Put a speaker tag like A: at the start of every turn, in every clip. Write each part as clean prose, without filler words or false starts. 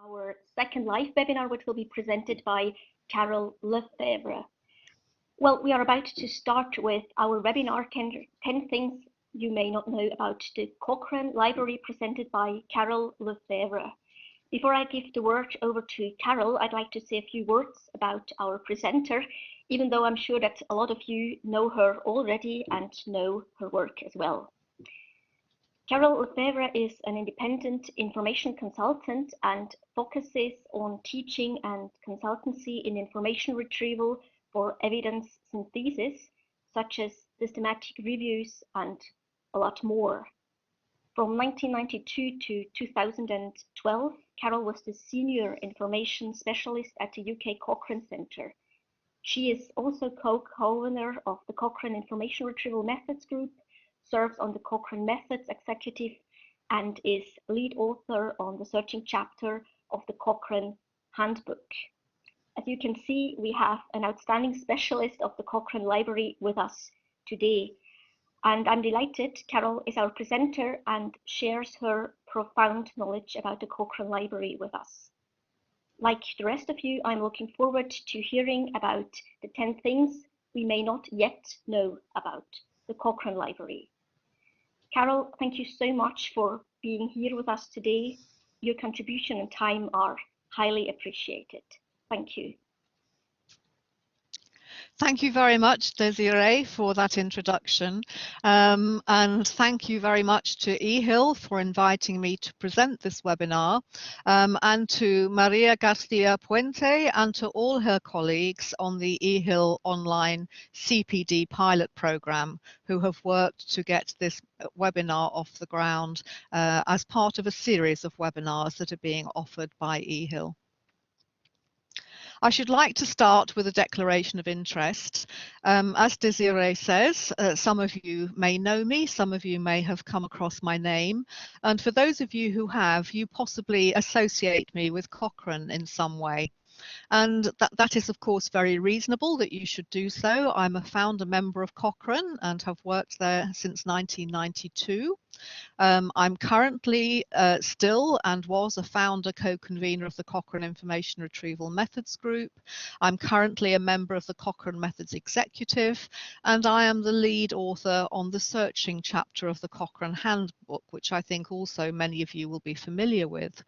A: our second live webinar, which will be presented by Carol Lefebvre. Well, we are about to start with our webinar, 10 things you may not know about the Cochrane Library, presented by Carol Lefebvre. Before I give the word over to Carol, I'd like to say a few words about our presenter, even though I'm sure that a lot of you know her already and know her work as well. Carol Lefebvre is an independent information consultant and focuses on teaching and consultancy in information retrieval for evidence synthesis, such as systematic reviews and a lot more. From 1992 to 2012, Carol was the Senior Information Specialist at the UK Cochrane Centre. She is also co-owner of the Cochrane Information Retrieval Methods Group, serves on the Cochrane Methods Executive, and is lead author on the searching chapter of the Cochrane Handbook. As you can see, we have an outstanding specialist of the Cochrane Library with us today. And I'm delighted Carol is our presenter and shares her profound knowledge about the Cochrane Library with us. Like the rest of you, I'm looking forward to hearing about the 10 things we may not yet know about the Cochrane Library. Carol, thank you so much for being here with us today. Your contribution and time are highly appreciated. Thank you.
B: Thank you very much, Desiree, for that introduction. And thank you very much to EAHIL for inviting me to present this webinar, and to Maria Garcia Puente and to all her colleagues on the EAHIL online CPD pilot program who have worked to get this webinar off the ground as part of a series of webinars that are being offered by EAHIL. I should like to start with a declaration of interest. As Desiree says, some of you may know me, some of you may have come across my name, and for those of you who have, you possibly associate me with Cochrane in some way. And that is, of course, very reasonable that you should do so. I'm a founder member of Cochrane and have worked there since 1992. I'm currently still and was a founder co-convener of the Cochrane Information Retrieval Methods Group. I'm currently a member of the Cochrane Methods Executive, and I am the lead author on the searching chapter of the Cochrane Handbook, which I think also many of you will be familiar with.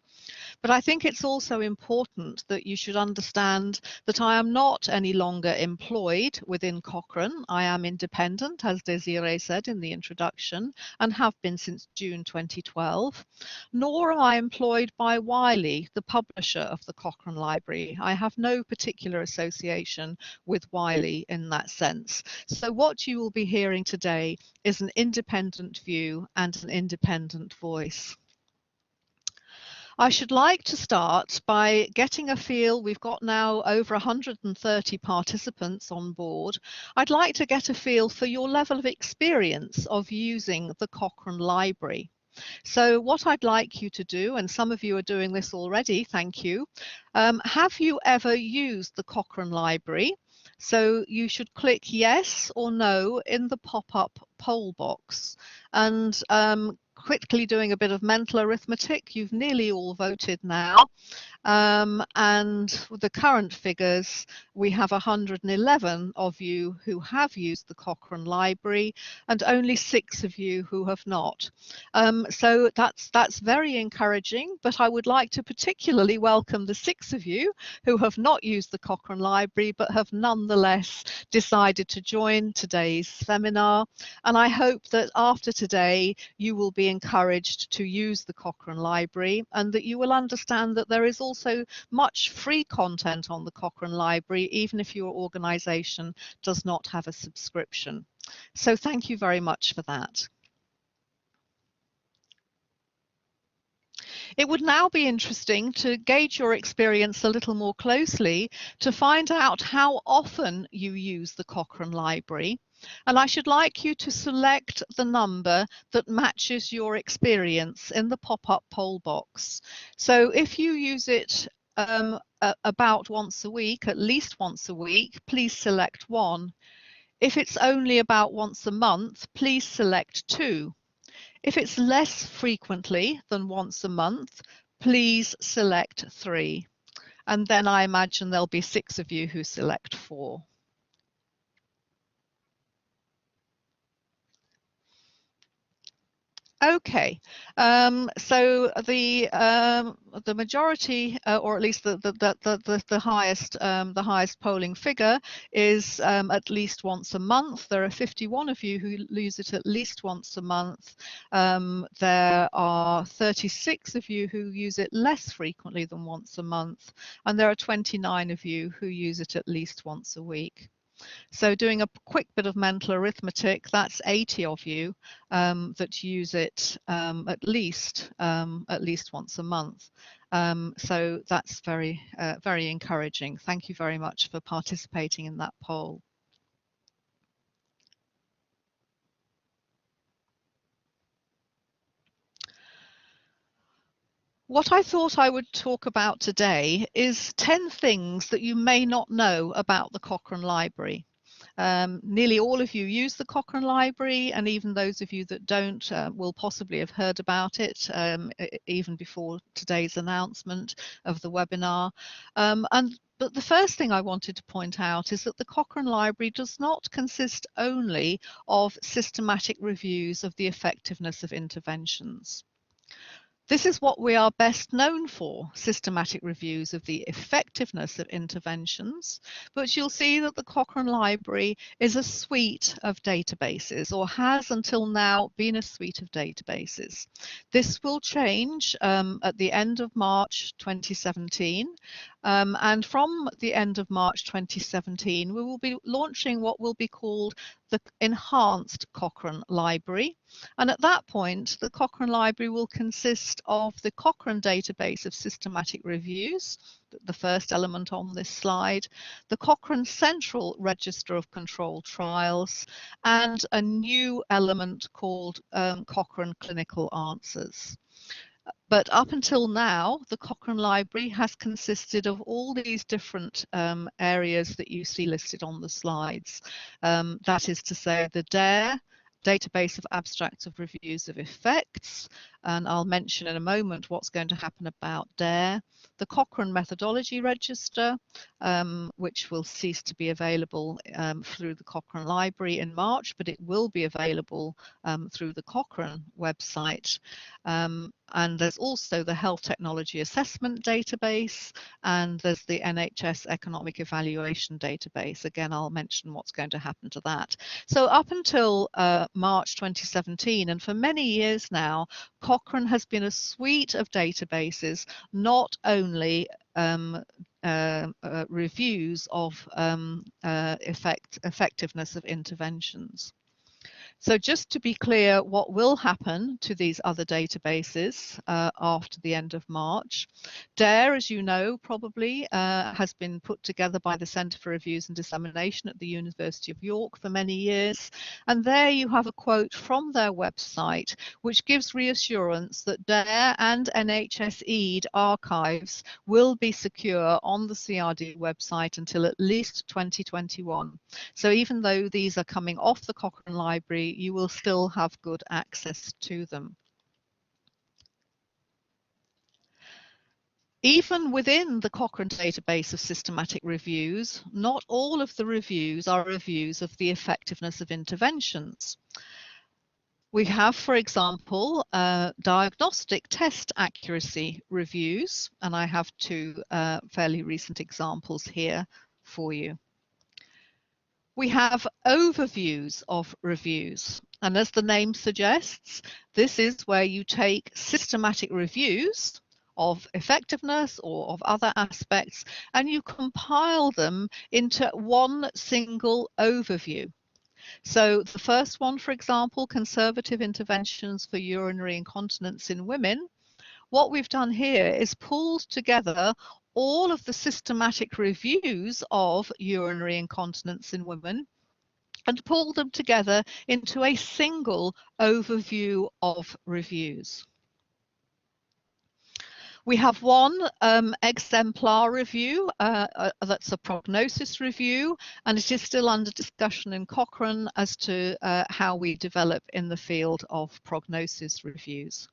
B: But I think it's also important that you should understand that I am not any longer employed within Cochrane. I am independent, as Desiree said in the introduction, and have been since June 2012, nor am I employed by Wiley, the publisher of the Cochrane Library. I have no particular association with Wiley in that sense. So what you will be hearing today is an independent view and an independent voice. I should like to start by getting a feel. We've got now over 130 participants on board. I'd like to get a feel for your level of experience of using the Cochrane Library. So what I'd like you to do, and some of you are doing this already, thank you. Have you ever used the Cochrane Library? So you should click yes or no in the pop-up poll box. And quickly doing a bit of mental arithmetic, you've nearly all voted now. And with the current figures, we have 111 of you who have used the Cochrane Library and only 6 of you who have not. So that's very encouraging, but I would like to particularly welcome the 6 of you who have not used the Cochrane Library but have nonetheless decided to join today's seminar. And I hope that after today you will be encouraged to use the Cochrane Library and that you will understand that there is also much free content on the Cochrane Library, even if your organisation does not have a subscription. So thank you very much for that. It would now be interesting to gauge your experience a little more closely to find out how often you use the Cochrane Library. And I should like you to select the number that matches your experience in the pop-up poll box. So if you use it about once a week, at least once a week, please select 1. If it's only about once a month, please select 2. If it's less frequently than once a month, please select 3. And then I imagine there'll be 6 of you who select 4. Okay, so the majority, or at least the highest polling figure is at least once a month. There are 51 of you who use it at least once a month. There are 36 of you who use it less frequently than once a month, and there are 29 of you who use it at least once a week. So doing a quick bit of mental arithmetic, that's 80 of you that use it at least once a month. So that's very encouraging. Thank you very much for participating in that poll. What I thought I would talk about today is 10 things that you may not know about the Cochrane Library. Nearly all of you use the Cochrane Library, and even those of you that don't will possibly have heard about it even before today's announcement of the webinar. But the first thing I wanted to point out is that the Cochrane Library does not consist only of systematic reviews of the effectiveness of interventions. This is what we are best known for, systematic reviews of the effectiveness of interventions, but you'll see that the Cochrane Library is a suite of databases, or has until now been a suite of databases. This will change at the end of March 2017, and from the end of March 2017 we will be launching what will be called the enhanced Cochrane Library, and at that point the Cochrane Library will consist of the Cochrane database of systematic reviews, the first element on this slide, the Cochrane Central Register of Controlled Trials, and a new element called Cochrane Clinical Answers. But up until now, the Cochrane Library has consisted of all these different areas that you see listed on the slides. That is to say, the DARE, Database of Abstracts of Reviews of Effects, and I'll mention in a moment what's going to happen about DARE, the Cochrane Methodology Register, which will cease to be available through the Cochrane Library in March, but it will be available through the Cochrane website. And there's also the Health Technology Assessment Database, and there's the NHS Economic Evaluation Database. Again, I'll mention what's going to happen to that. So up until March 2017, and for many years now, Cochrane has been a suite of databases, not only reviews of effectiveness of interventions. So just to be clear, what will happen to these other databases after the end of March? DARE, as you know, probably has been put together by the Centre for Reviews and Dissemination at the University of York for many years. And there you have a quote from their website, which gives reassurance that DARE and NHS EAD archives will be secure on the CRD website until at least 2021. So even though these are coming off the Cochrane Library, you will still have good access to them. Even within the Cochrane database of systematic reviews, not all of the reviews are reviews of the effectiveness of interventions. We have, for example, diagnostic test accuracy reviews, and I have two fairly recent examples here for you. We have overviews of reviews, and as the name suggests, this is where you take systematic reviews of effectiveness or of other aspects and you compile them into one single overview. So the first one, for example, conservative interventions for urinary incontinence in women. What we've done here is pulled together all of the systematic reviews of urinary incontinence in women and pull them together into a single overview of reviews. We have one exemplar review that's a prognosis review, and it is still under discussion in Cochrane as to how we develop in the field of prognosis reviews.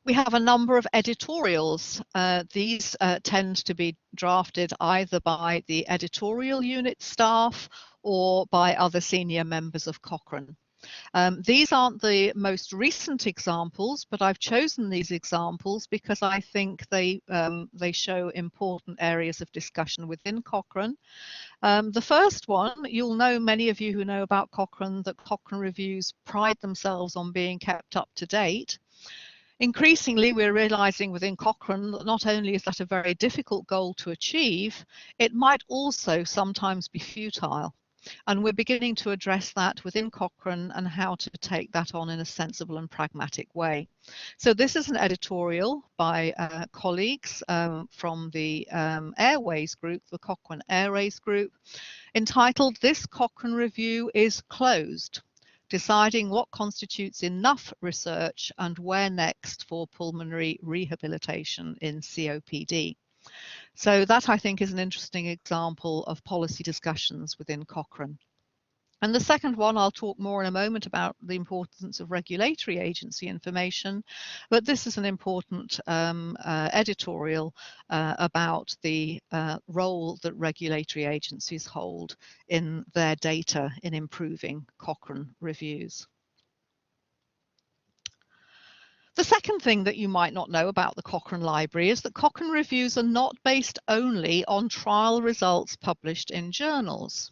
B: We have a number of editorials. These tend to be drafted either by the editorial unit staff or by other senior members of Cochrane. These aren't the most recent examples, but I've chosen these examples because I think they show important areas of discussion within Cochrane. The first one, you'll know, many of you who know about Cochrane, that Cochrane reviews pride themselves on being kept up to date. Increasingly, we're realizing within Cochrane that not only is that a very difficult goal to achieve, it might also sometimes be futile. And we're beginning to address that within Cochrane and how to take that on in a sensible and pragmatic way. So this is an editorial by colleagues from the Airways group, the Cochrane Airways group, entitled "This Cochrane Review is Closed. Deciding what constitutes enough research and where next for pulmonary rehabilitation in COPD." So that, I think, is an interesting example of policy discussions within Cochrane. And the second one, I'll talk more in a moment about the importance of regulatory agency information, but this is an important editorial about the role that regulatory agencies hold in their data in improving Cochrane reviews. The second thing that you might not know about the Cochrane Library is that Cochrane reviews are not based only on trial results published in journals.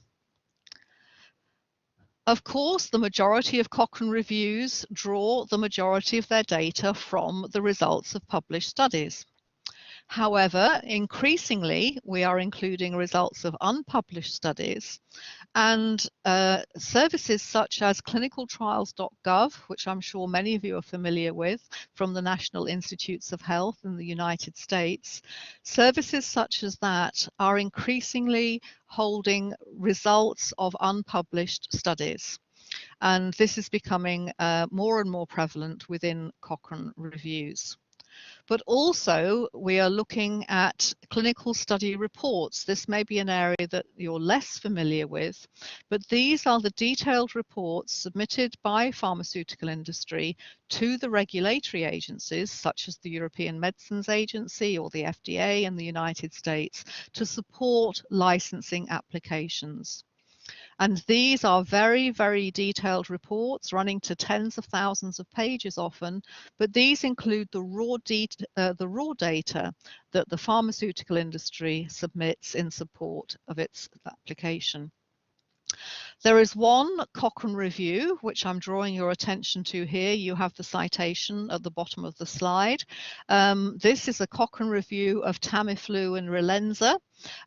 B: Of course, the majority of Cochrane reviews draw the majority of their data from the results of published studies. However, increasingly, we are including results of unpublished studies, and services such as clinicaltrials.gov, which I'm sure many of you are familiar with from the National Institutes of Health in the United States, services such as that are increasingly holding results of unpublished studies. And this is becoming more and more prevalent within Cochrane reviews. But also, we are looking at clinical study reports. This may be an area that you're less familiar with, but these are the detailed reports submitted by pharmaceutical industry to the regulatory agencies, such as the European Medicines Agency or the FDA in the United States, to support licensing applications. And these are very, very detailed reports running to tens of thousands of pages often, but these include the raw data that the pharmaceutical industry submits in support of its application. There is one Cochrane review, which I'm drawing your attention to here. You have the citation at the bottom of the slide. This is a Cochrane review of Tamiflu and Relenza,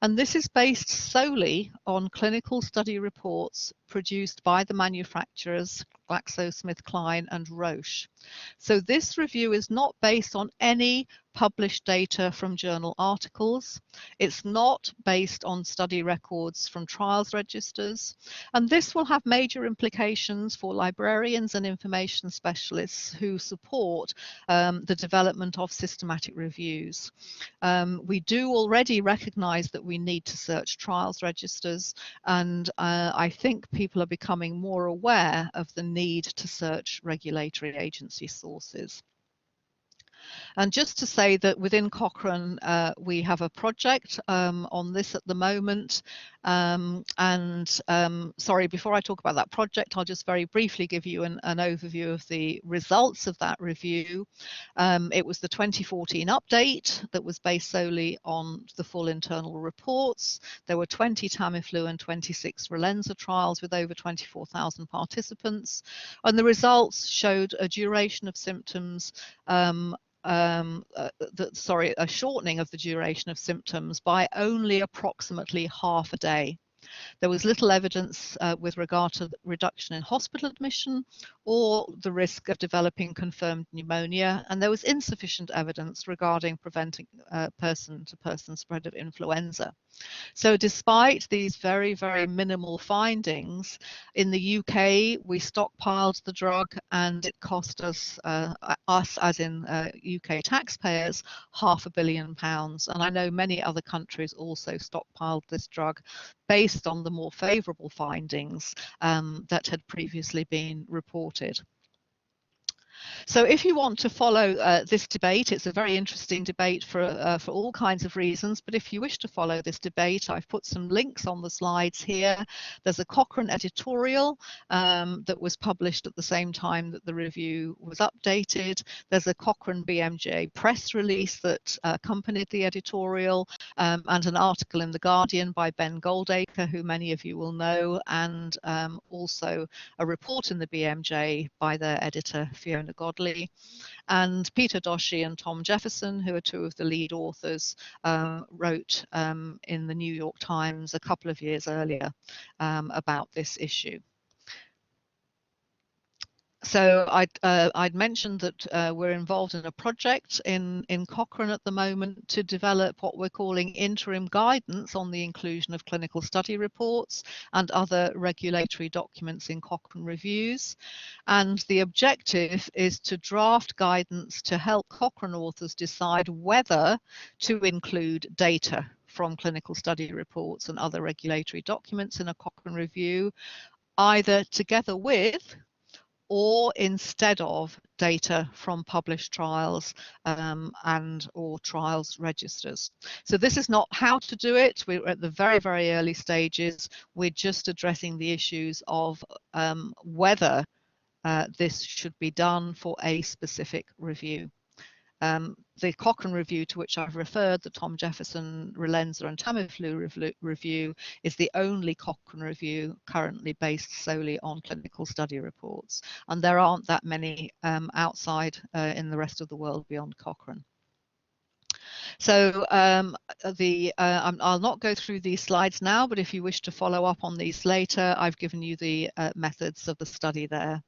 B: and this is based solely on clinical study reports produced by the manufacturers GlaxoSmithKline and Roche. So this review is not based on any published data from journal articles. It's not based on study records from trials registers. And this will have major implications for librarians and information specialists who support the development of systematic reviews. We do already recognize that we need to search trials registers, and I think people are becoming more aware of the need to search regulatory agency sources. And just to say that within Cochrane, we have a project on this at the moment. Sorry, before I talk about that project, I'll just very briefly give you an overview of the results of that review. It was the 2014 update that was based solely on the full internal reports. There were 20 Tamiflu and 26 Relenza trials with over 24,000 participants. And the results showed a duration of symptoms a shortening of the duration of symptoms by only approximately half a day. There was little evidence with regard to the reduction in hospital admission or the risk of developing confirmed pneumonia, and there was insufficient evidence regarding preventing person-to-person spread of influenza. So despite these very, very minimal findings, in the UK, we stockpiled the drug and it cost us, as in UK taxpayers, £500 million. And I know many other countries also stockpiled this drug based on the more favourable findings that had previously been reported. So if you want to follow this debate, it's a very interesting debate for all kinds of reasons, but if you wish to follow this debate, I've put some links on the slides here. There's a Cochrane editorial that was published at the same time that the review was updated. There's a Cochrane BMJ press release that accompanied the editorial, and an article in The Guardian by Ben Goldacre, who many of you will know, and also a report in the BMJ by their editor, Fiona Godley. And Peter Doshi and Tom Jefferson, who are two of the lead authors, wrote in the New York Times a couple of years earlier about this issue. So I'd mentioned that we're involved in a project in Cochrane at the moment to develop what we're calling interim guidance on the inclusion of clinical study reports and other regulatory documents in Cochrane reviews. And the objective is to draft guidance to help Cochrane authors decide whether to include data from clinical study reports and other regulatory documents in a Cochrane review, either together with or instead of data from published trials and or trials registers. So this is not how to do it. We're at the very, very early stages. We're just addressing the issues of whether this should be done for a specific review. The Cochrane review to which I've referred, the Tom Jefferson, Relenza and Tamiflu review, is the only Cochrane review currently based solely on clinical study reports. And there aren't that many outside in the rest of the world beyond Cochrane. So I'll not go through these slides now, but if you wish to follow up on these later, I've given you the methods of the study there.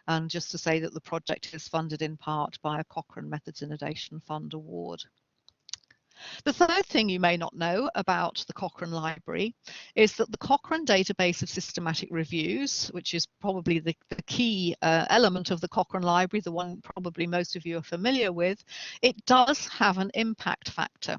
B: And just to say that the project is funded in part by a Cochrane Methods Innovation Fund award. The third thing you may not know about the Cochrane Library is that the Cochrane database of systematic reviews, which is probably the key element of the Cochrane Library, the one probably most of you are familiar with, it does have an impact factor.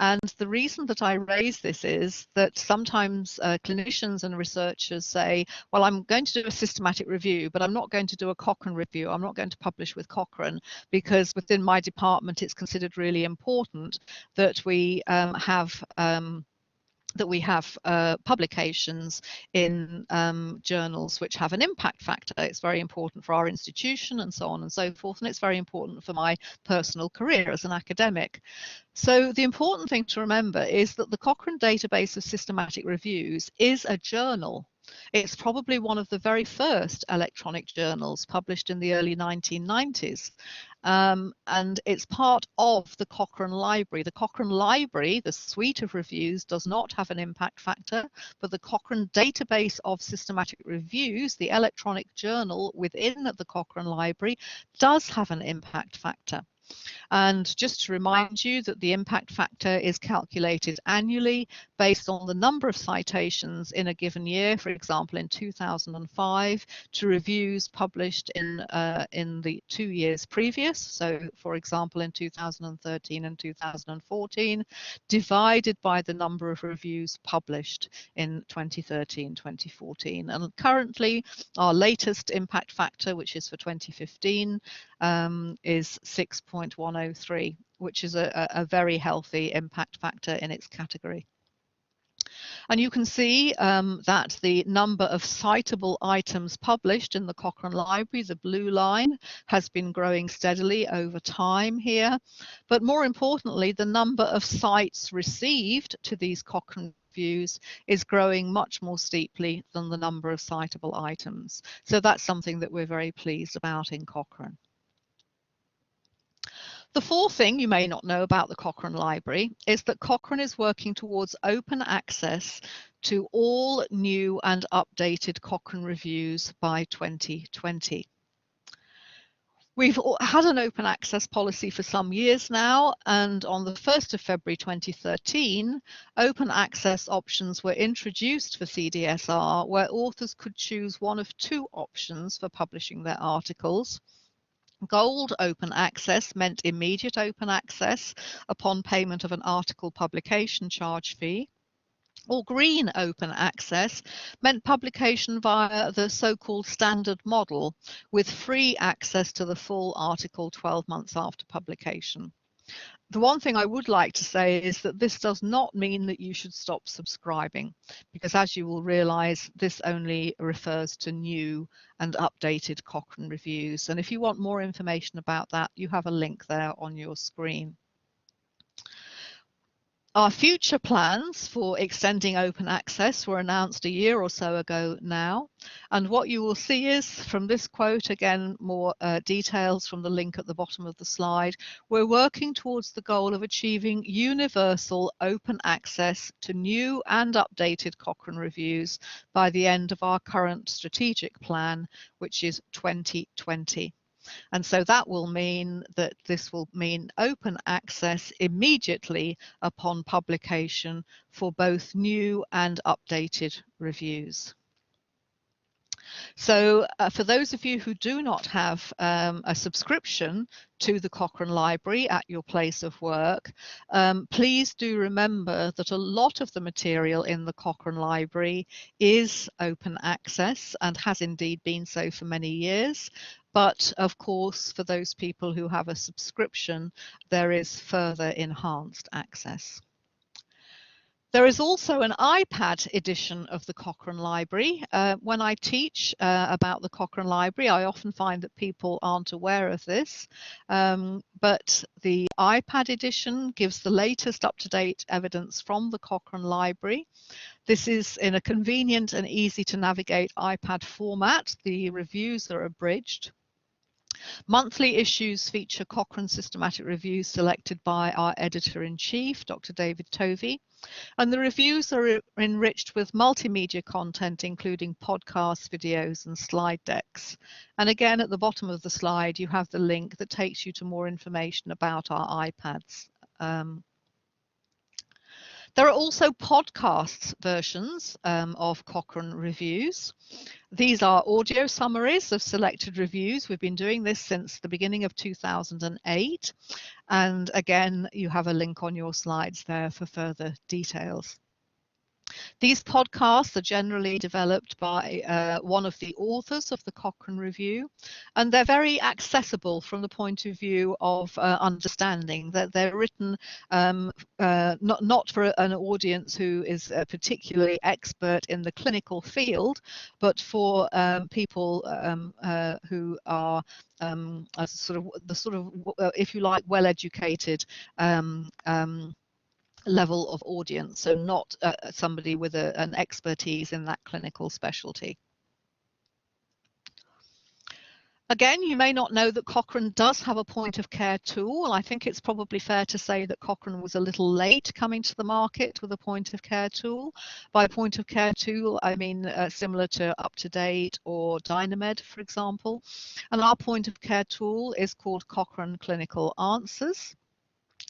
B: And the reason that I raise this is that sometimes clinicians and researchers say, well, I'm going to do a systematic review, but I'm not going to do a Cochrane review. I'm not going to publish with Cochrane because within my department, it's considered really important that we have publications in journals which have an impact factor. It's very important for our institution and so on and so forth, and it's very important for my personal career as an academic. So the important thing to remember is that the Cochrane database of systematic reviews is a journal. It's probably one of the very first electronic journals published in the early 1990s. And it's part of the Cochrane Library. The Cochrane Library, the suite of reviews, does not have an impact factor, but the Cochrane database of systematic reviews, the electronic journal within the Cochrane Library, does have an impact factor. And just to remind you that the impact factor is calculated annually based on the number of citations in a given year, for example, in 2005, to reviews published in the 2 years previous. So, for example, in 2013 and 2014, divided by the number of reviews published in 2013, 2014. And currently, our latest impact factor, which is for 2015, is 6.103, which is a very healthy impact factor in its category. And you can see that the number of citable items published in the Cochrane Library, the blue line, has been growing steadily over time here. But more importantly, the number of cites received to these Cochrane reviews is growing much more steeply than the number of citable items. So that's something that we're very pleased about in Cochrane. The fourth thing you may not know about the Cochrane Library is that Cochrane is working towards open access to all new and updated Cochrane reviews by 2020. We've had an open access policy for some years now, and on the 1st of February 2013, open access options were introduced for CDSR, where authors could choose one of two options for publishing their articles. Gold open access meant immediate open access upon payment of an article publication charge fee, or green open access meant publication via the so-called standard model with free access to the full article 12 months after publication. The one thing I would like to say is that this does not mean that you should stop subscribing, because as you will realise, this only refers to new and updated Cochrane reviews. And if you want more information about that, you have a link there on your screen. Our future plans for extending open access were announced a year or so ago now, and what you will see is from this quote, again more details from the link at the bottom of the slide, we're working towards the goal of achieving universal open access to new and updated Cochrane reviews by the end of our current strategic plan, which is 2020. And so that will mean that this will mean open access immediately upon publication for both new and updated reviews. So for those of you who do not have a subscription to the Cochrane Library at your place of work, please do remember that a lot of the material in the Cochrane Library is open access and has indeed been so for many years. But of course, for those people who have a subscription, there is further enhanced access. There is also an iPad edition of the Cochrane Library. When I teach about the Cochrane Library, I often find that people aren't aware of this, but the iPad edition gives the latest up-to-date evidence from the Cochrane Library. This is in a convenient and easy to navigate iPad format. The reviews are abridged. Monthly issues feature Cochrane systematic reviews selected by our editor-in-chief, Dr. David Tovey, and the reviews are enriched with multimedia content, including podcasts, videos, and slide decks. And again, at the bottom of the slide, you have the link that takes you to more information about our iPads. There are also podcast versions of Cochrane reviews. These are audio summaries of selected reviews. We've been doing this since the beginning of 2008. And again, you have a link on your slides there for further details. These podcasts are generally developed by one of the authors of the Cochrane Review, and they're very accessible from the point of view of understanding that they're written not for an audience who is particularly expert in the clinical field, but for people who are if you like, well-educated level of audience, so not somebody with an expertise in that clinical specialty. Again, you may not know that Cochrane does have a point of care tool. I think it's probably fair to say that Cochrane was a little late coming to the market with a point of care tool. By point of care tool, I mean similar to UpToDate or Dynamed, for example. And our point of care tool is called Cochrane Clinical Answers.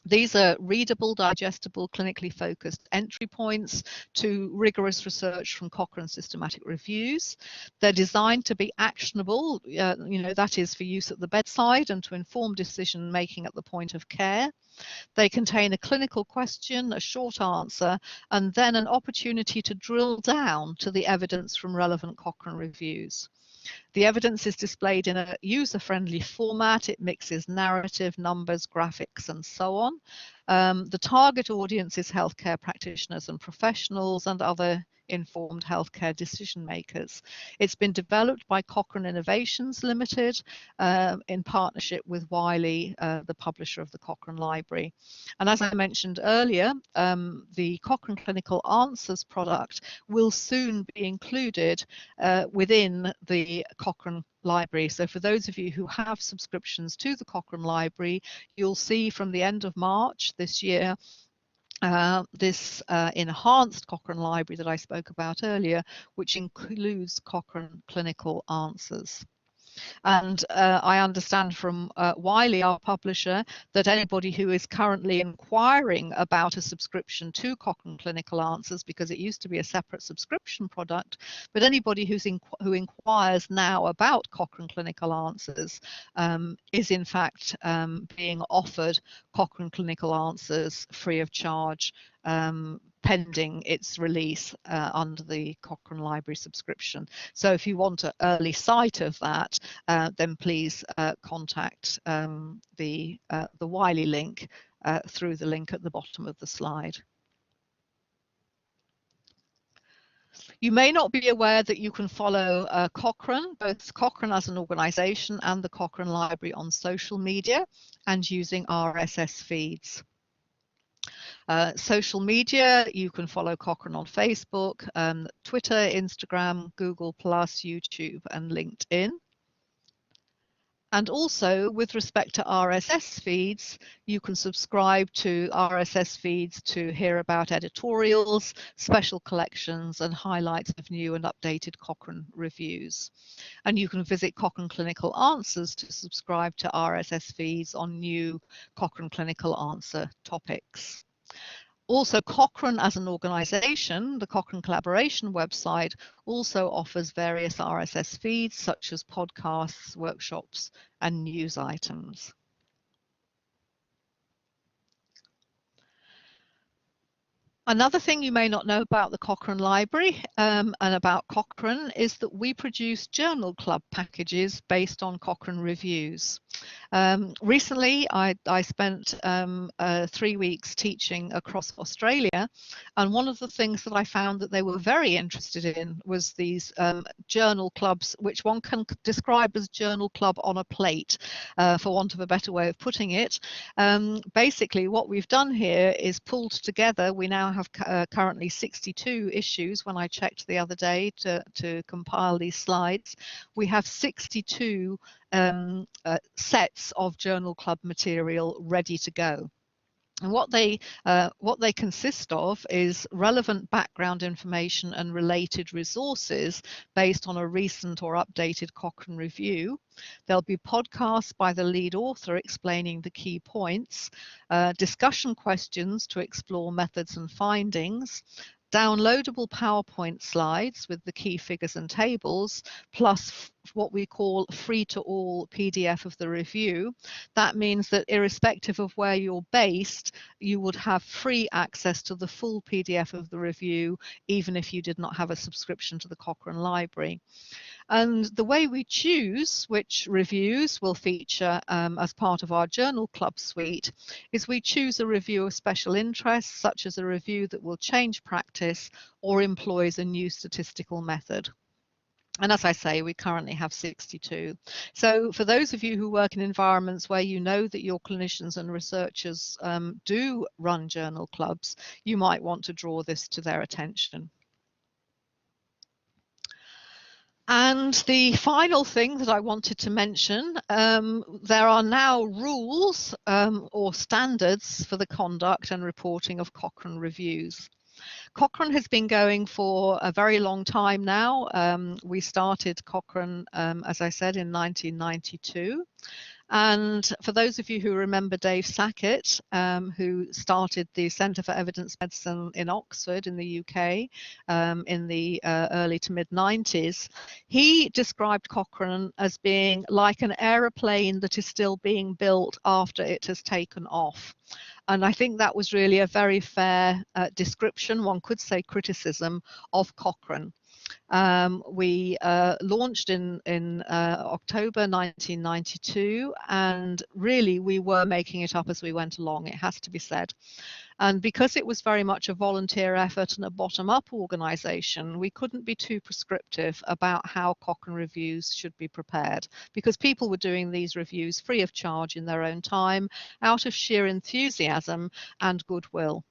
B: These are readable, digestible, clinically focused entry points to rigorous research from Cochrane systematic reviews. They're designed to be actionable, that is for use at the bedside and to inform decision making at the point of care. They contain a clinical question, a short answer, and then an opportunity to drill down to the evidence from relevant Cochrane reviews. The evidence is displayed in a user-friendly format. It mixes narrative, numbers, graphics, and so on. The target audience is healthcare practitioners and professionals and other informed healthcare decision makers. It's been developed by Cochrane Innovations Limited in partnership with Wiley, the publisher of the Cochrane Library. And as I mentioned earlier, the Cochrane Clinical Answers product will soon be included within the Cochrane Library. So for those of you who have subscriptions to the Cochrane Library, you'll see from the end of March this year this enhanced Cochrane Library that I spoke about earlier, which includes Cochrane Clinical Answers. And I understand from Wiley, our publisher, that anybody who is currently inquiring about a subscription to Cochrane Clinical Answers, because it used to be a separate subscription product, but anybody who inquires now about Cochrane Clinical Answers is in fact being offered Cochrane Clinical Answers free of charge pending its release under the Cochrane Library subscription. So if you want an early sight of that, then please contact the Wiley link through the link at the bottom of the slide. You may not be aware that you can follow Cochrane, both Cochrane as an organisation and the Cochrane Library on social media and using RSS feeds. Social media, you can follow Cochrane on Facebook, Twitter, Instagram, Google+, YouTube and LinkedIn. And also, with respect to RSS feeds, you can subscribe to RSS feeds to hear about editorials, special collections, and highlights of new and updated Cochrane reviews. And you can visit Cochrane Clinical Answers to subscribe to RSS feeds on new Cochrane Clinical Answer topics. Also, Cochrane as an organisation, the Cochrane Collaboration website, also offers various RSS feeds such as podcasts, workshops and news items. Another thing you may not know about the Cochrane Library and about Cochrane is that we produce journal club packages based on Cochrane reviews. Recently, I spent 3 weeks teaching across Australia, and one of the things that I found that they were very interested in was these journal clubs, which one can describe as journal club on a plate, for want of a better way of putting it. Basically, what we've done here is pulled together. We now have currently 62 issues. When I checked the other day to compile these slides, we have 62 sets of journal club material ready to go. And what they consist of is relevant background information and related resources based on a recent or updated Cochrane review. There'll be podcasts by the lead author explaining the key points, discussion questions to explore methods and findings, downloadable PowerPoint slides with the key figures and tables, plus what we call free-to-all PDF of the review. That means that irrespective of where you're based, you would have free access to the full PDF of the review, even if you did not have a subscription to the Cochrane Library. And the way we choose which reviews will feature as part of our journal club suite is we choose a review of special interest, such as a review that will change practice or employs a new statistical method. And as I say, we currently have 62. So for those of you who work in environments where you know that your clinicians and researchers do run journal clubs, you might want to draw this to their attention. And the final thing that I wanted to mention, there are now rules or standards for the conduct and reporting of Cochrane reviews. Cochrane has been going for a very long time now. We started Cochrane, as I said, in 1992. And for those of you who remember Dave Sackett, who started the Centre for Evidence Medicine in Oxford in the UK in the early to mid-90s, he described Cochrane as being like an aeroplane that is still being built after it has taken off. And I think that was really a very fair description, one could say criticism, of Cochrane. We launched in October 1992, and really we were making it up as we went along, it has to be said. And because it was very much a volunteer effort and a bottom-up organisation, we couldn't be too prescriptive about how Cochrane reviews should be prepared, because people were doing these reviews free of charge in their own time, out of sheer enthusiasm and goodwill.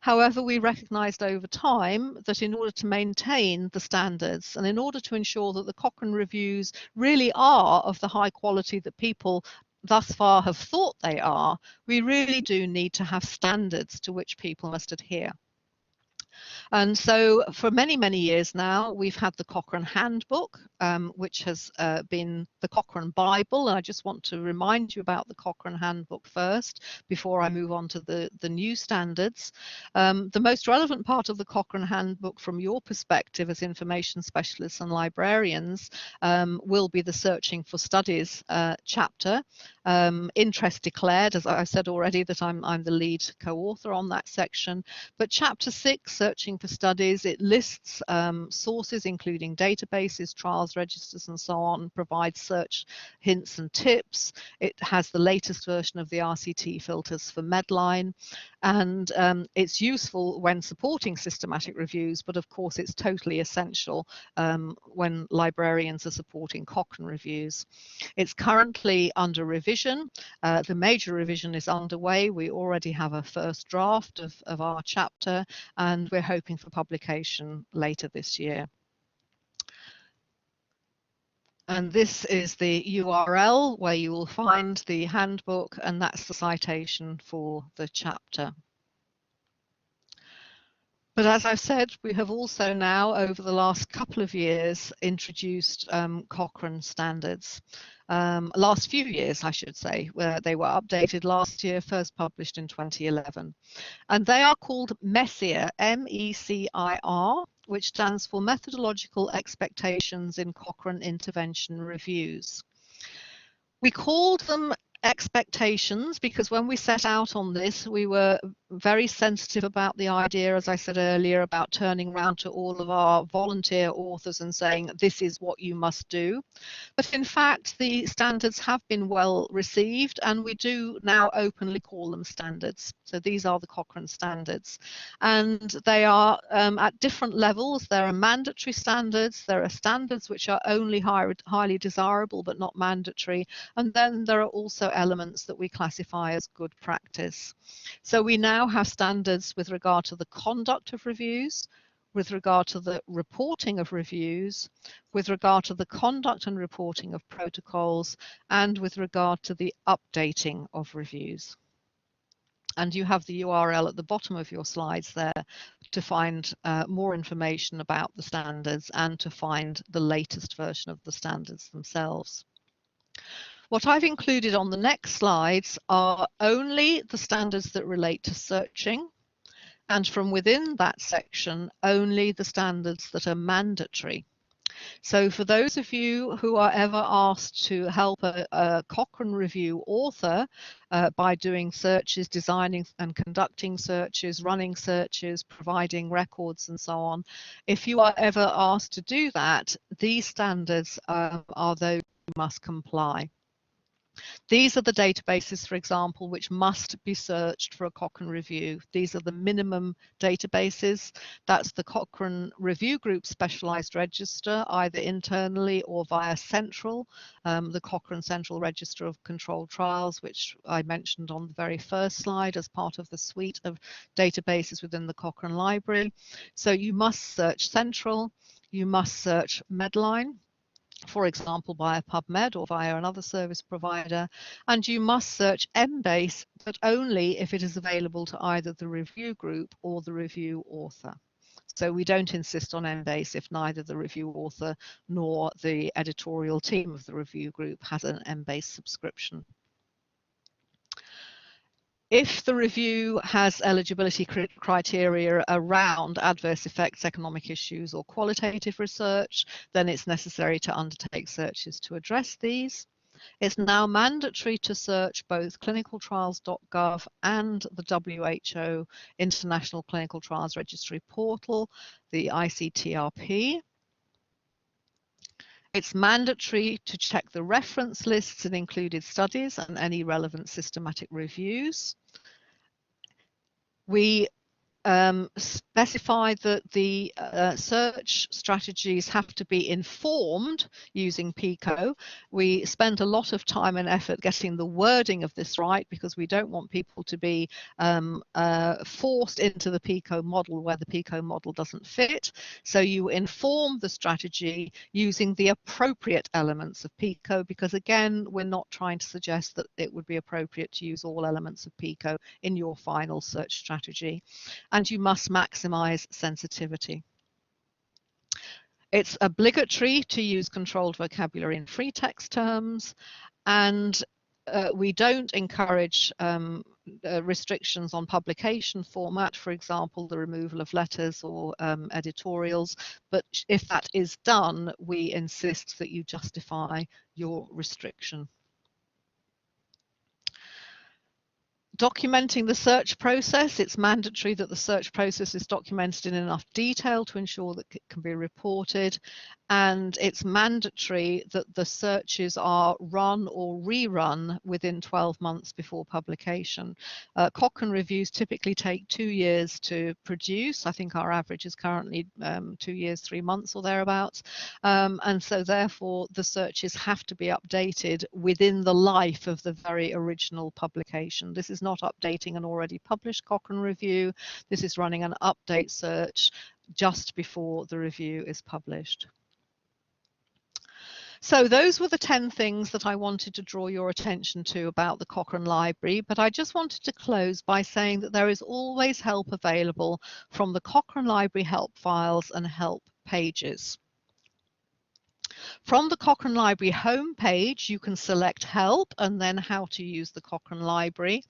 B: However, we recognised over time that in order to maintain the standards and in order to ensure that the Cochrane reviews really are of the high quality that people thus far have thought they are, we really do need to have standards to which people must adhere. And so for many, many years now, we've had the Cochrane Handbook, which has been the Cochrane Bible. And I just want to remind you about the Cochrane Handbook first, before I move on to the new standards. The most relevant part of the Cochrane Handbook from your perspective as information specialists and librarians will be the Searching for Studies chapter. Interest declared, as I said already, that I'm the lead co-author on that section. But chapter 6, Searching for Studies, it lists sources including databases, trials, registers and so on, provides search hints and tips. It has the latest version of the RCT filters for Medline, and it's useful when supporting systematic reviews, but of course it's totally essential when librarians are supporting Cochrane reviews. It's currently under revision. The major revision is underway. We already have a first draft of our chapter, and we're hoping for publication later this year. And this is the URL where you will find the handbook, and that's the citation for the chapter. But as I've said, we have also now, over the last couple of years, introduced Cochrane standards. Last few years, I should say, where they were updated last year, first published in 2011. And they are called MECIR, M-E-C-I-R, which stands for Methodological Expectations in Cochrane Intervention Reviews. We called them expectations because when we set out on this, we were very sensitive about the idea, as I said earlier, about turning around to all of our volunteer authors and saying, this is what you must do. But in fact, the standards have been well received, and we do now openly call them standards. So these are the Cochrane standards, and they are at different levels. There are mandatory standards, there are standards which are only highly desirable but not mandatory, and then there are also elements that we classify as good practice. So we now have standards with regard to the conduct of reviews, with regard to the reporting of reviews, with regard to the conduct and reporting of protocols, and with regard to the updating of reviews. And you have the URL at the bottom of your slides there to find more information about the standards and to find the latest version of the standards themselves. What I've included on the next slides are only the standards that relate to searching, and from within that section, only the standards that are mandatory. So for those of you who are ever asked to help a Cochrane review author by doing searches, designing and conducting searches, running searches, providing records and so on, if you are ever asked to do that, these standards are those who must comply. These are the databases, for example, which must be searched for a Cochrane review. These are the minimum databases. That's the Cochrane Review Group Specialized Register, either internally or via Central, the Cochrane Central Register of Controlled Trials, which I mentioned on the very first slide as part of the suite of databases within the Cochrane Library. So you must search Central, you must search Medline, for example, via PubMed or via another service provider, and you must search Embase, but only if it is available to either the review group or the review author. So we don't insist on Embase if neither the review author nor the editorial team of the review group has an Embase subscription. If the review has eligibility criteria around adverse effects, economic issues, or qualitative research, then it's necessary to undertake searches to address these. It's now mandatory to search both clinicaltrials.gov and the WHO International Clinical Trials Registry portal, the ICTRP. It's mandatory to check the reference lists and included studies and any relevant systematic reviews. We specify that the search strategies have to be informed using PICO. We spend a lot of time and effort getting the wording of this right because we don't want people to be forced into the PICO model where the PICO model doesn't fit. So you inform the strategy using the appropriate elements of PICO, because again, we're not trying to suggest that it would be appropriate to use all elements of PICO in your final search strategy. and you must maximize sensitivity. It's obligatory to use controlled vocabulary in free text terms, and we don't encourage restrictions on publication format, for example, the removal of letters or editorials. But if that is done, we insist that you justify your restriction. Documenting the search process, it's mandatory that the search process is documented in enough detail to ensure that it can be reported, and it's mandatory that the searches are run or rerun within 12 months before publication. Cochrane reviews typically take 2 years to produce. I think our average is currently 2 years, 3 months or thereabouts, and so therefore the searches have to be updated within the life of the very original publication. This is not updating an already published Cochrane review. This is running an update search just before the review is published. So those were the 10 things that I wanted to draw your attention to about the Cochrane Library, but I just wanted to close by saying that there is always help available from the Cochrane Library help files and help pages. From the Cochrane Library homepage, you can select help and then how to use the Cochrane Library.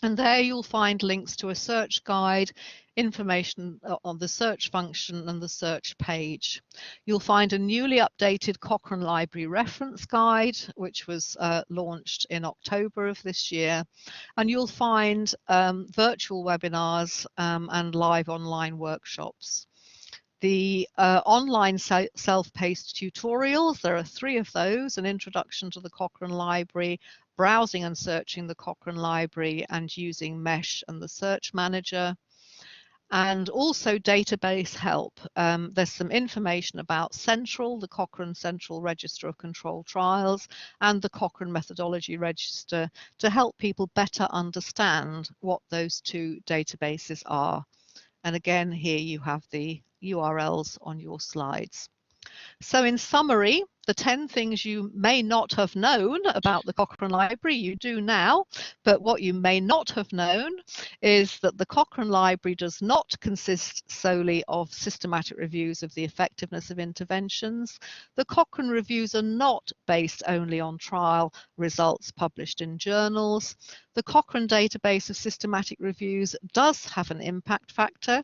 B: And there you'll find links to a search guide, information on the search function and the search page. You'll find a newly updated Cochrane Library reference guide, which was launched in October of this year. And you'll find virtual webinars and live online workshops. The online self-paced tutorials, there are 3 of those: an introduction to the Cochrane Library, browsing and searching the Cochrane Library, and using Mesh and the Search Manager. And also database help. There's some information about Central, the Cochrane Central Register of Controlled Trials, and the Cochrane Methodology Register to help people better understand what those 2 databases are. And again, here you have the URLs on your slides. So in summary, the 10 things you may not have known about the Cochrane Library, you do now, but what you may not have known is that the Cochrane Library does not consist solely of systematic reviews of the effectiveness of interventions. The Cochrane reviews are not based only on trial results published in journals. The Cochrane database of systematic reviews does have an impact factor.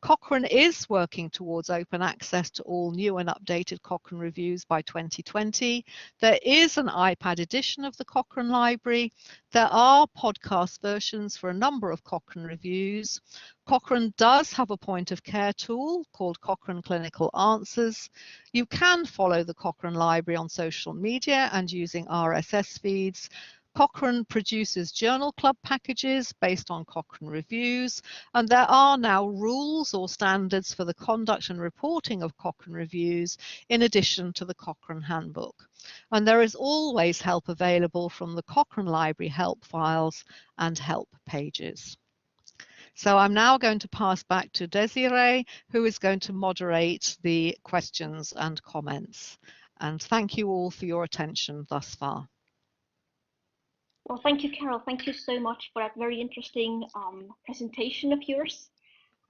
B: Cochrane is working towards open access to all new and updated Cochrane reviews by 2020. There is an iPad edition of the Cochrane Library. There are podcast versions for a number of Cochrane reviews. Cochrane does have a point of care tool called Cochrane Clinical Answers. You can follow the Cochrane Library on social media and using RSS feeds. Cochrane produces journal club packages based on Cochrane reviews, and there are now rules or standards for the conduct and reporting of Cochrane reviews in addition to the Cochrane handbook. And there is always help available from the Cochrane Library help files and help pages. So I'm now going to pass back to Desiree, who is going to moderate the questions and comments. And thank you all for your attention thus far.
A: Well, thank you, Carol. Thank you so much for that very interesting presentation of yours.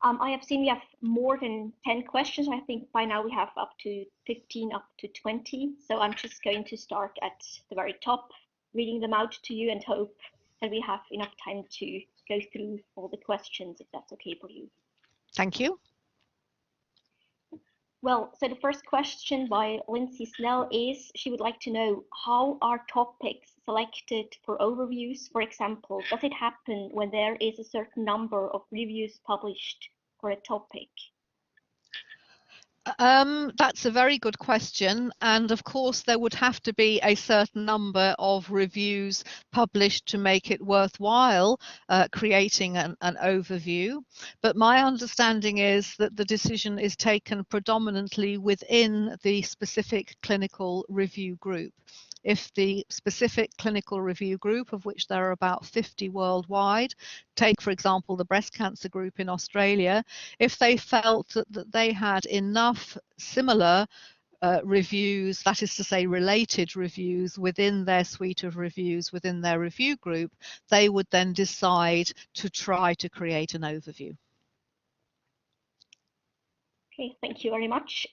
A: I have seen we have more than 10 questions. I think by now we have up to 15, up to 20. So I'm just going to start at the very top, reading them out to you, and hope that we have enough time to go through all the questions, if that's okay for you.
B: Thank you.
A: Well, so the first question by Lindsay Snell is, she would like to know, how are topics selected for overviews? For example, does it happen when there is a certain number of reviews published for a topic?
B: That's a very good question, and of course there would have to be a certain number of reviews published to make it worthwhile creating an overview. But my understanding is that the decision is taken predominantly within the specific clinical review group. If the specific clinical review group, of which there are about 50 worldwide, take for example the breast cancer group in Australia, if they felt that they had enough similar reviews, that is to say related reviews, within their suite of reviews within their review group, they would then decide to try to create an overview.
A: Okay, thank you very much.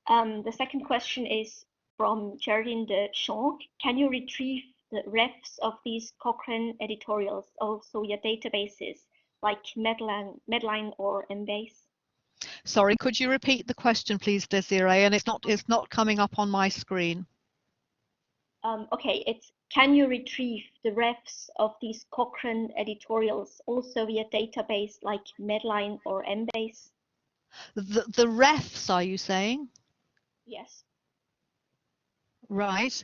A: The second question is from Geraldine de Champ. Can you retrieve the refs of these Cochrane editorials also via databases like Medline or Embase?
B: Sorry, could you repeat the question, please, Desiree? And it's not coming up on my screen.
A: Okay, it's can you retrieve the refs of these Cochrane editorials also via database like Medline or Embase?
B: The refs, are you saying?
A: Yes.
B: Right.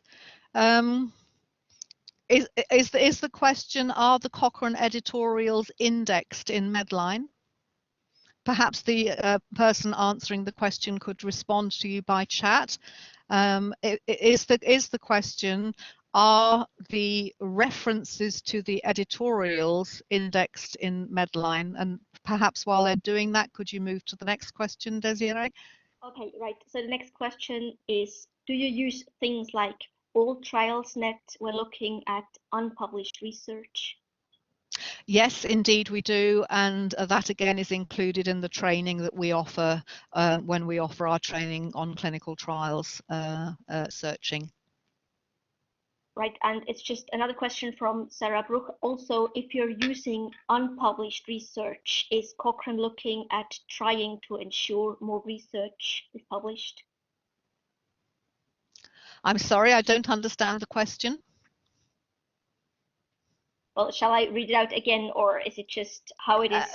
B: Is the question, are the Cochrane editorials indexed in Medline? Perhaps the person answering the question could respond to you by chat. Is the question, are the references to the editorials indexed in Medline? And perhaps while they're doing that, could you move to the next question, Desiree?
A: Okay, right. So the next question is, do you use things like AllTrialsNet when looking at unpublished research?
B: Yes, indeed we do, and that again is included in the training that we offer when we offer our training on clinical trials searching.
A: Right, and it's just another question from Sarah Bruch. Also, if you're using unpublished research, is Cochrane looking at trying to ensure more research is published?
B: I'm sorry, I don't understand the question.
A: Well, shall I read it out again, or is it just how it is?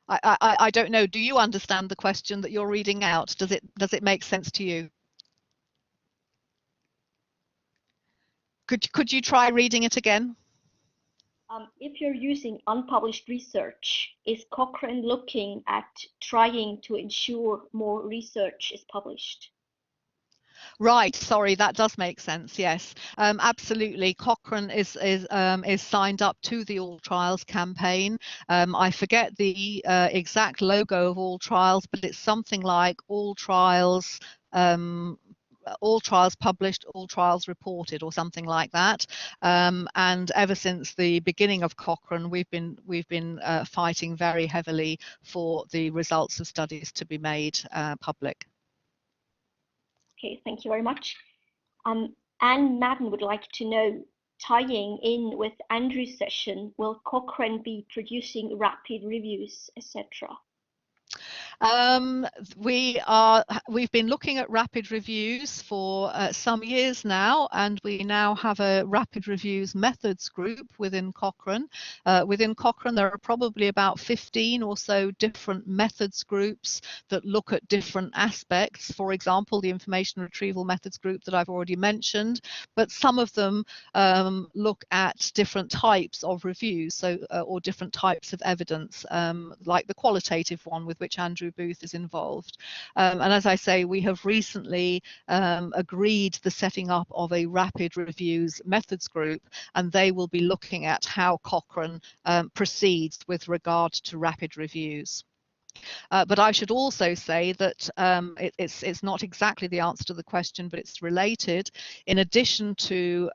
B: I don't know. Do you understand the question that you're reading out? Does it make sense to you? Could you try reading it again?
A: If you're using unpublished research, is Cochrane looking at trying to ensure more research is published?
B: Right, sorry, that does make sense. Yes, absolutely. Cochrane is signed up to the All Trials campaign. I forget the exact logo of All Trials, but it's something like All Trials. All trials published, all trials reported, or something like that. And ever since the beginning of Cochrane, we've been fighting very heavily for the results of studies to be made public.
A: Okay, thank you very much. Anne Madden would like to know, tying in with Andrew's session, will Cochrane be producing rapid reviews, etc.?
B: We've been looking at rapid reviews for some years now, and we now have a rapid reviews methods group within Cochrane. Within Cochrane, there are probably about 15 or so different methods groups that look at different aspects. For example, the information retrieval methods group that I've already mentioned, but some of them look at different types of reviews, so or different types of evidence, like the qualitative one with which Andrew Booth is involved. And as I say, we have recently agreed the setting up of a rapid reviews methods group, and they will be looking at how Cochrane proceeds with regard to rapid reviews. But I should also say that it's not exactly the answer to the question, but it's related. In addition to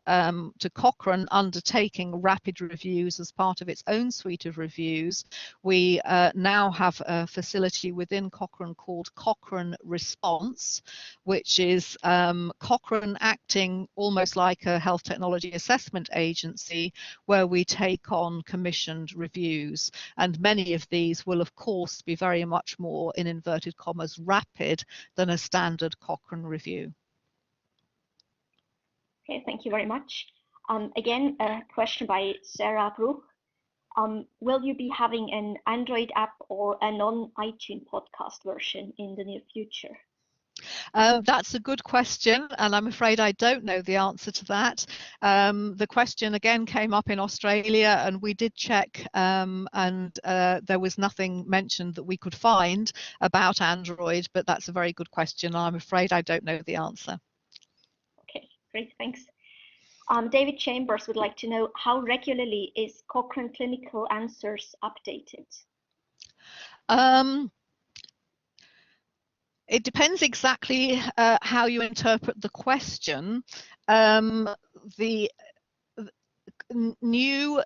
B: Cochrane undertaking rapid reviews as part of its own suite of reviews, we now have a facility within Cochrane called Cochrane Response, which is Cochrane acting almost like a health technology assessment agency, where we take on commissioned reviews. And many of these will, of course, be very much more, in inverted commas, rapid than a standard Cochrane review.
A: Okay, thank you very much. Again, a question by Sarah Bruch. Will you be having an Android app or a non-iTunes podcast version in the near future?
B: That's a good question, and I'm afraid I don't know the answer to that. The question again came up in Australia, and we did check, and there was nothing mentioned that we could find about Android, but that's a very good question. I'm afraid I don't know the answer.
A: Okay, great, thanks. David Chambers would like to know, how regularly is Cochrane Clinical Answers updated?
B: It depends exactly how you interpret the question. The new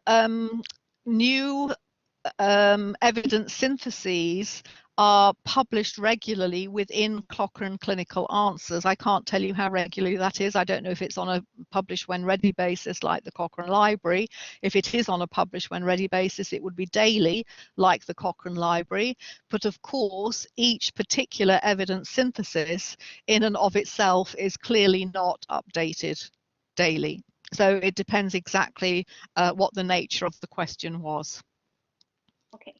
B: evidence syntheses are published regularly within Cochrane Clinical Answers. I can't tell you how regularly that is. I don't know if it's on a publish when ready basis like the Cochrane Library. If it is on a publish when ready basis, it would be daily like the Cochrane Library. But of course, each particular evidence synthesis in and of itself is clearly not updated daily. So it depends exactly what the nature of the question was.
A: Okay.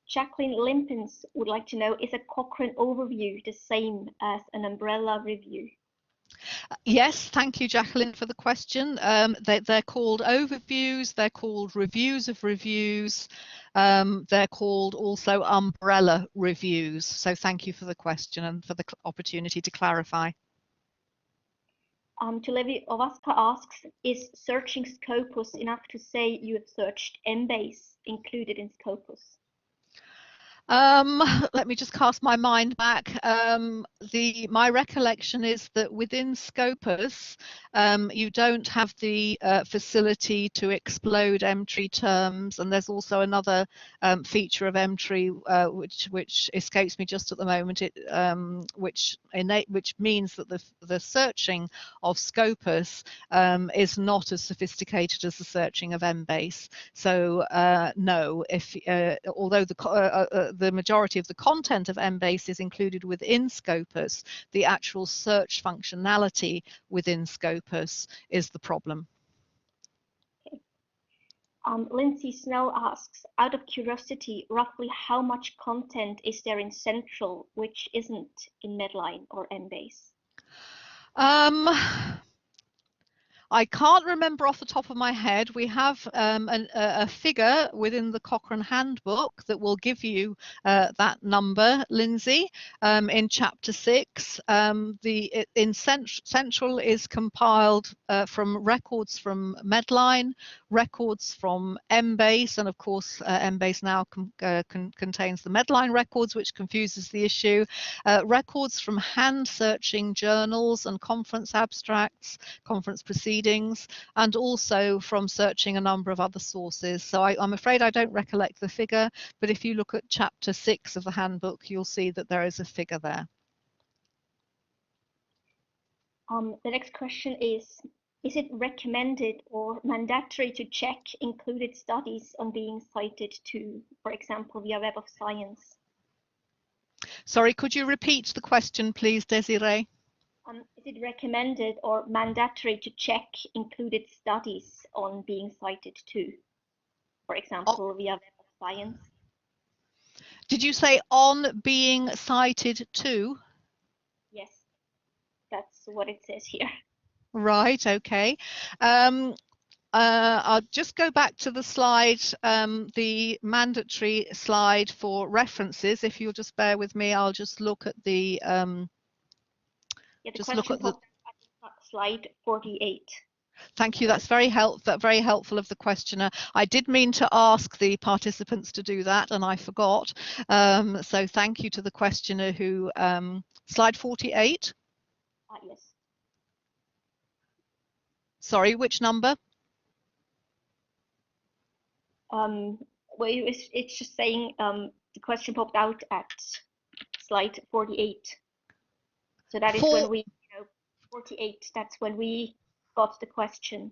A: Jacqueline Limpins would like to know, is a Cochrane overview the same as an umbrella review?
B: Yes, thank you, Jacqueline, for the question. They're called overviews, they're called reviews of reviews, they're called also umbrella reviews. So thank you for the question and for the opportunity to clarify.
A: Tulevi Ovaska asks, is searching Scopus enough to say you have searched Embase included in Scopus?
B: Let me just cast my mind back. My recollection is that within Scopus, you don't have the facility to explode Emtree terms, and there's also another feature of Emtree which escapes me just at the moment. Which means that the searching of Scopus is not as sophisticated as the searching of Embase. So no, although the majority of the content of Embase is included within Scopus, the actual search functionality within Scopus is the problem.
A: Okay. Lindsay Snow asks, out of curiosity, roughly how much content is there in Central which isn't in Medline or Embase?
B: I can't remember off the top of my head. We have a figure within the Cochrane Handbook that will give you that number, Lindsay, in Chapter 6. Central is compiled from records from Medline, records from Embase, and of course Embase now contains the Medline records, which confuses the issue, records from hand-searching journals and conference abstracts, conference proceedings, and also from searching a number of other sources. So I'm afraid I don't recollect the figure, but if you look at Chapter 6 of the handbook, you'll see that there is a figure there.
A: The next question is it recommended or mandatory to check included studies on being cited to, for example, via Web of Science?
B: Sorry, could you repeat the question, please, Desiree?
A: Is it recommended or mandatory to check included studies on being cited to, for example, via Web of Science?
B: Did you say on being cited to?
A: Yes, that's what it says here.
B: Right, okay. I'll just go back to the slide, the mandatory slide for references. If you'll just bear with me, I'll just look at the
A: just look at the slide 48.
B: Thank you. That's very helpful of the questioner. I did mean to ask the participants to do that, and I forgot. So thank you to the questioner who slide 48.
A: Yes.
B: Sorry, which number?
A: Well, it's just saying the question popped out at slide 48. So that is when we, 48, that's when we got the question.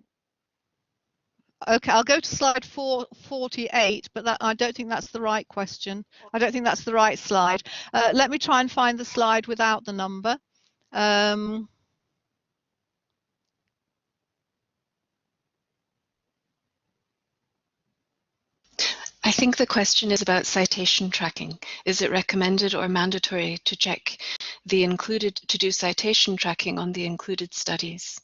B: Okay, I'll go to slide 48, but I don't think that's the right question. I don't think that's the right slide. Let me try and find the slide without the number.
C: I think the question is about citation tracking. Is it recommended or mandatory to check to do citation tracking on the included studies?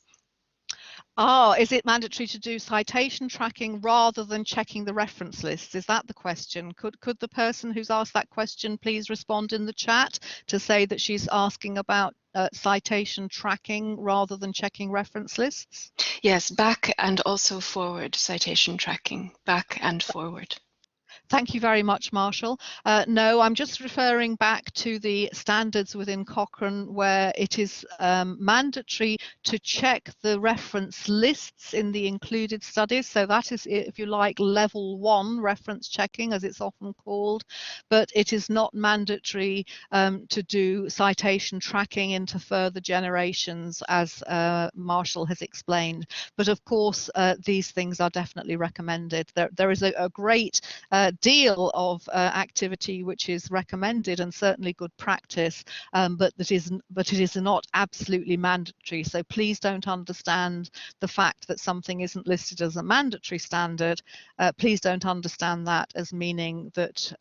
B: Oh, is it mandatory to do citation tracking rather than checking the reference lists? Is that the question? Could the person who's asked that question please respond in the chat to say that she's asking about citation tracking rather than checking reference lists?
C: Yes, back and also forward citation tracking, back and forward.
B: Thank you very much, Marshall. No, I'm just referring back to the standards within Cochrane where it is mandatory to check the reference lists in the included studies. So that is, if you like, level 1 reference checking, as it's often called, but it is not mandatory to do citation tracking into further generations, as Marshall has explained. But of course, these things are definitely recommended. There is a great deal of activity which is recommended and certainly good practice, but it is not absolutely mandatory. So please don't understand the fact that something isn't listed as a mandatory standard. Please don't understand that as meaning that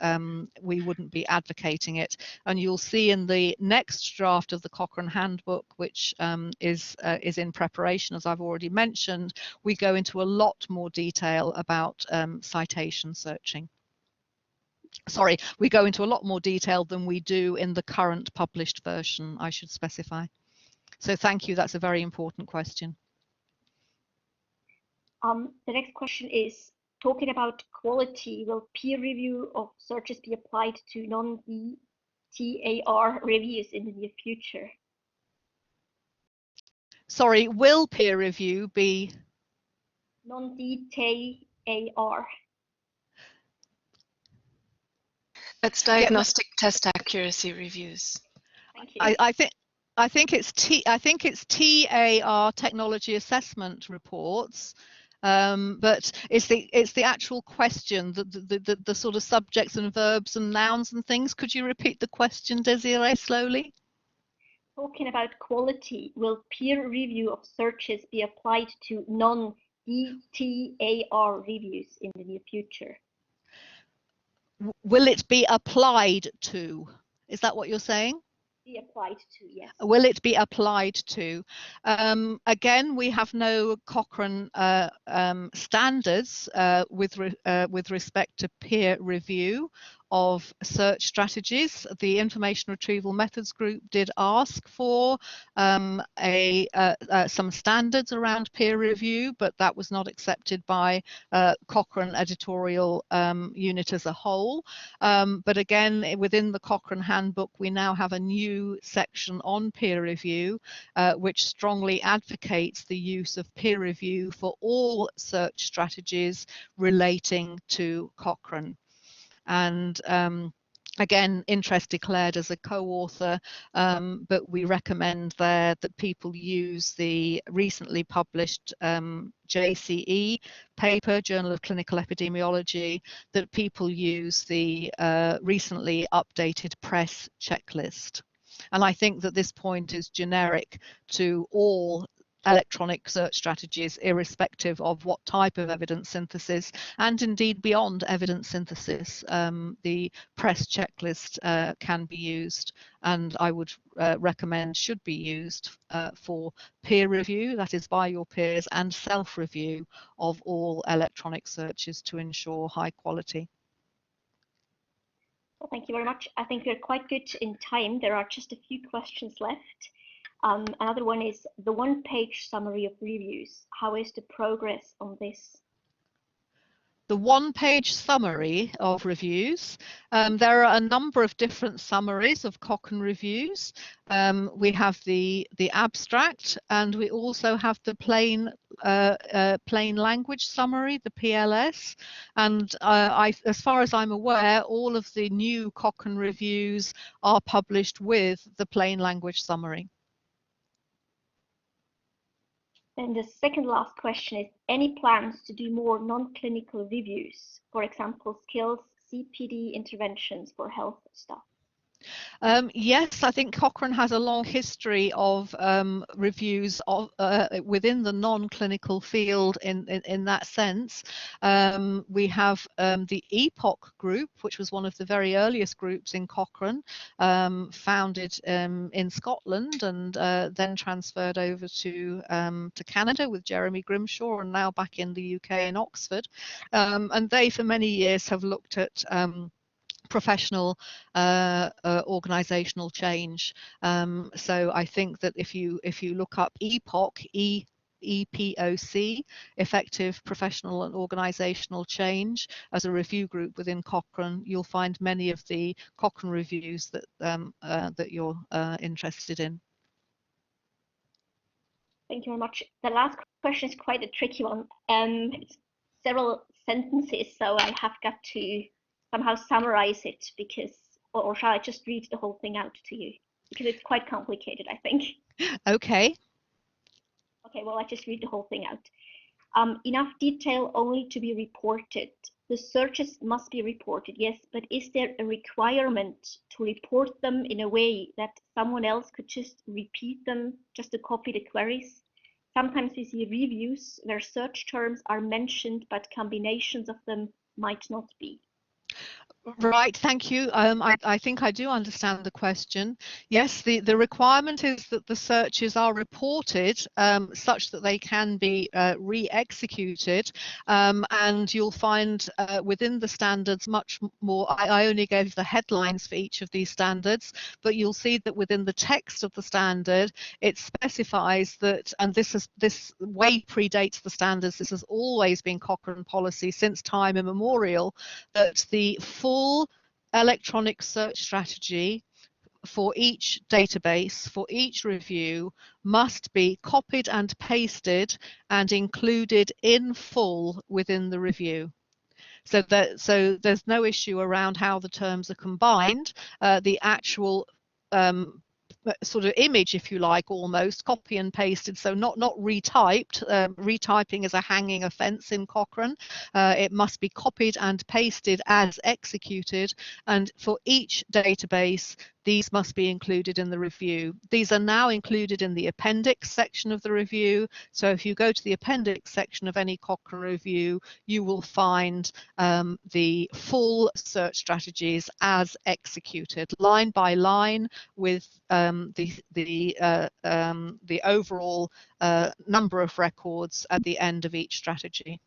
B: we wouldn't be advocating it. And you'll see in the next draft of the Cochrane Handbook, which is in preparation, as I've already mentioned, we go into a lot more detail about citation searching. Sorry, we go into a lot more detail than we do in the current published version, I should specify. So thank you, that's a very important question.
A: The next question is, talking about quality, will peer review of searches be applied to non-DTAR reviews in the near future?
B: Sorry, will peer review be?
A: Non-DTAR.
C: That's diagnostic test accuracy reviews.
A: Thank you.
B: I think it's TAR, technology assessment reports, but it's the actual question, the sort of subjects and verbs and nouns and things. Could you repeat the question, Desiree, slowly?
A: Talking about quality, will peer review of searches be applied to non-DTAR reviews in the near future?
B: Will it be applied to? Is that what you're saying?
A: Be applied to, yes.
B: Will it be applied to? Again, we have no Cochrane standards with respect to peer review of search strategies. The Information Retrieval Methods Group did ask for some standards around peer review, but that was not accepted by Cochrane editorial unit as a whole. But again, within the Cochrane Handbook, we now have a new section on peer review, which strongly advocates the use of peer review for all search strategies relating to Cochrane. And again, interest declared as a co-author, but we recommend there that people use the recently published JCE paper, Journal of Clinical Epidemiology, that people use the recently updated PRESS checklist. And I think that this point is generic to all electronic search strategies, irrespective of what type of evidence synthesis, and indeed beyond evidence synthesis. The PRESS checklist can be used, and I would recommend should be used for peer review, that is by your peers, and self-review of all electronic searches to ensure high quality.
A: Well, thank you very much. I think we're quite good in time. There are just a few questions left. Another one is the one-page summary of reviews. How is the progress on this?
B: The one-page summary of reviews. There are a number of different summaries of Cochrane reviews. We have the abstract, and we also have the plain language summary, the PLS. And as far as I'm aware, all of the new Cochrane reviews are published with the plain language summary.
A: And the second last question is, any plans to do more non-clinical reviews, for example, skills, CPD interventions for health staff?
B: Yes, I think Cochrane has a long history of reviews of, within the non-clinical field in that sense. We have the EPOC group, which was one of the very earliest groups in Cochrane, founded in Scotland and then transferred over to Canada with Jeremy Grimshaw, and now back in the UK in Oxford. And they for many years have looked at professional organizational change. So I think that if you look up EPOC, EPOC, Effective Professional and Organisational Change, as a review group within Cochrane, you'll find many of the Cochrane reviews that that you're interested in.
A: Thank you very much. The last question is quite a tricky one. It's several sentences, so I have got to somehow summarize it, because, or shall I just read the whole thing out to you? Because it's quite complicated, I think.
B: Okay.
A: Okay, well, I just read the whole thing out. Enough detail only to be reported. The searches must be reported, yes, but is there a requirement to report them in a way that someone else could just repeat them, just to copy the queries? Sometimes we see reviews where search terms are mentioned, but combinations of them might not be.
B: Right, thank you. I think I do understand the question. Yes, the requirement is that the searches are reported such that they can be re-executed, and you'll find within the standards much more. I only gave the headlines for each of these standards, but you'll see that within the text of the standard, it specifies that, and this way predates the standards, this has always been Cochrane policy since time immemorial, that the full electronic search strategy for each database, for each review, must be copied and pasted and included in full within the review. So there's no issue around how the terms are combined. The actual sort of image, if you like, almost copy and pasted, so not retyped. Retyping is a hanging offence in Cochrane. It must be copied and pasted as executed, and for each database these must be included in the review. These are now included in the appendix section of the review, so if you go to the appendix section of any Cochrane review, you will find the full search strategies as executed, line by line, with the overall number of records at the end of each strategy.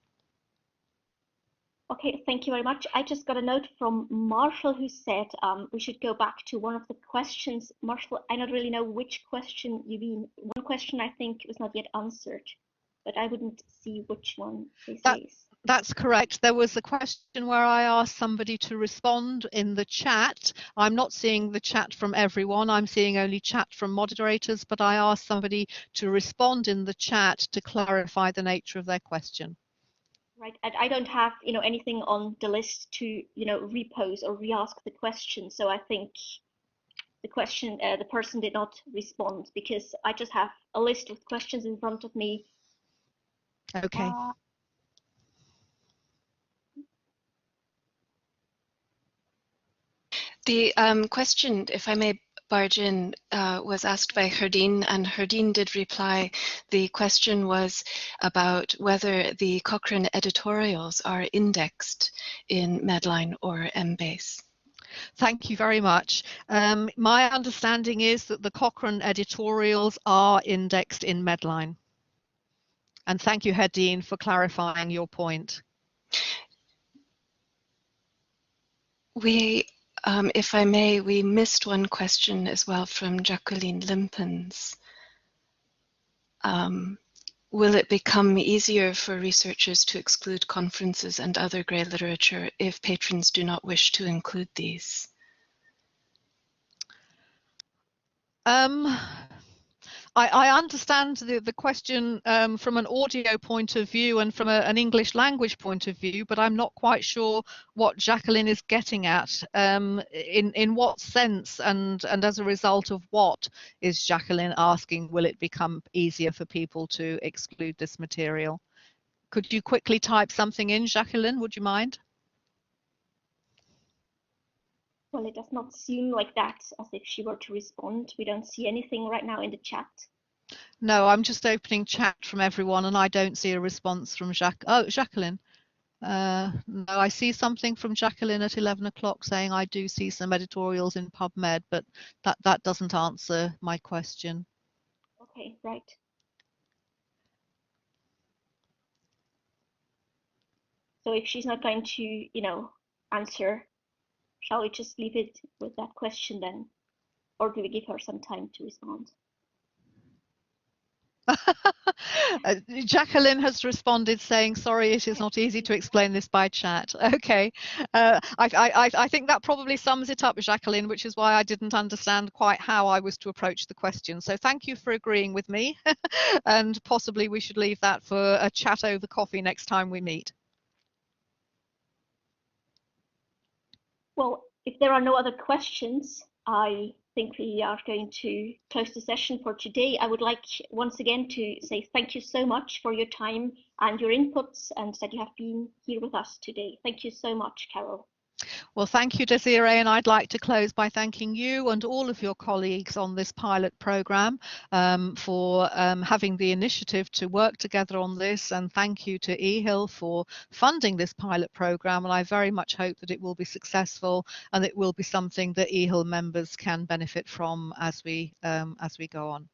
A: Okay, thank you very much. I just got a note from Marshall, who said we should go back to one of the questions. Marshall, I don't really know which question you mean. One question I think was not yet answered, but I wouldn't see which one this is.
B: That's correct. There was a question where I asked somebody to respond in the chat. I'm not seeing the chat from everyone. I'm seeing only chat from moderators, but I asked somebody to respond in the chat to clarify the nature of their question.
A: Right, and I don't have, anything on the list to, repose or re-ask the question. So I think the question, the person did not respond, because I just have a list of questions in front of me.
B: Okay.
C: The question, if I may barge in, was asked by Herdine, and Herdine did reply. The question was about whether the Cochrane editorials are indexed in Medline or Embase.
B: Thank you very much. My understanding is that the Cochrane editorials are indexed in Medline. And thank you, Herdine, for clarifying your point.
C: If I may, we missed one question as well from Jacqueline Limpens. Will it become easier for researchers to exclude conferences and other grey literature if patrons do not wish to include these?
B: I understand the question from an audio point of view and from an English language point of view, but I'm not quite sure what Jacqueline is getting at. In what sense and as a result of what is Jacqueline asking, will it become easier for people to exclude this material? Could you quickly type something in, Jacqueline? Would you mind?
A: Well, it does not seem like that, as if she were to respond. We don't see anything right now in the chat.
B: No, I'm just opening chat from everyone and I don't see a response from Jacqueline. No, I see something from Jacqueline at 11 o'clock saying I do see some editorials in PubMed, but that doesn't answer my question.
A: Okay, right. So if she's not going to, answer, shall we just leave it with that question then? Or do we give her some time to respond?
B: Jacqueline has responded saying, sorry, it is not easy to explain this by chat. Okay, I think that probably sums it up, Jacqueline, which is why I didn't understand quite how I was to approach the question. So thank you for agreeing with me, and possibly we should leave that for a chat over coffee next time we meet.
A: Well, if there are no other questions, I think we are going to close the session for today. I would like once again to say thank you so much for your time and your inputs, and that you have been here with us today. Thank you so much, Carol.
B: Well, thank you, Desiree, and I'd like to close by thanking you and all of your colleagues on this pilot programme for having the initiative to work together on this, and thank you to EAHIL for funding this pilot programme, and I very much hope that it will be successful and it will be something that EAHIL members can benefit from as we go on.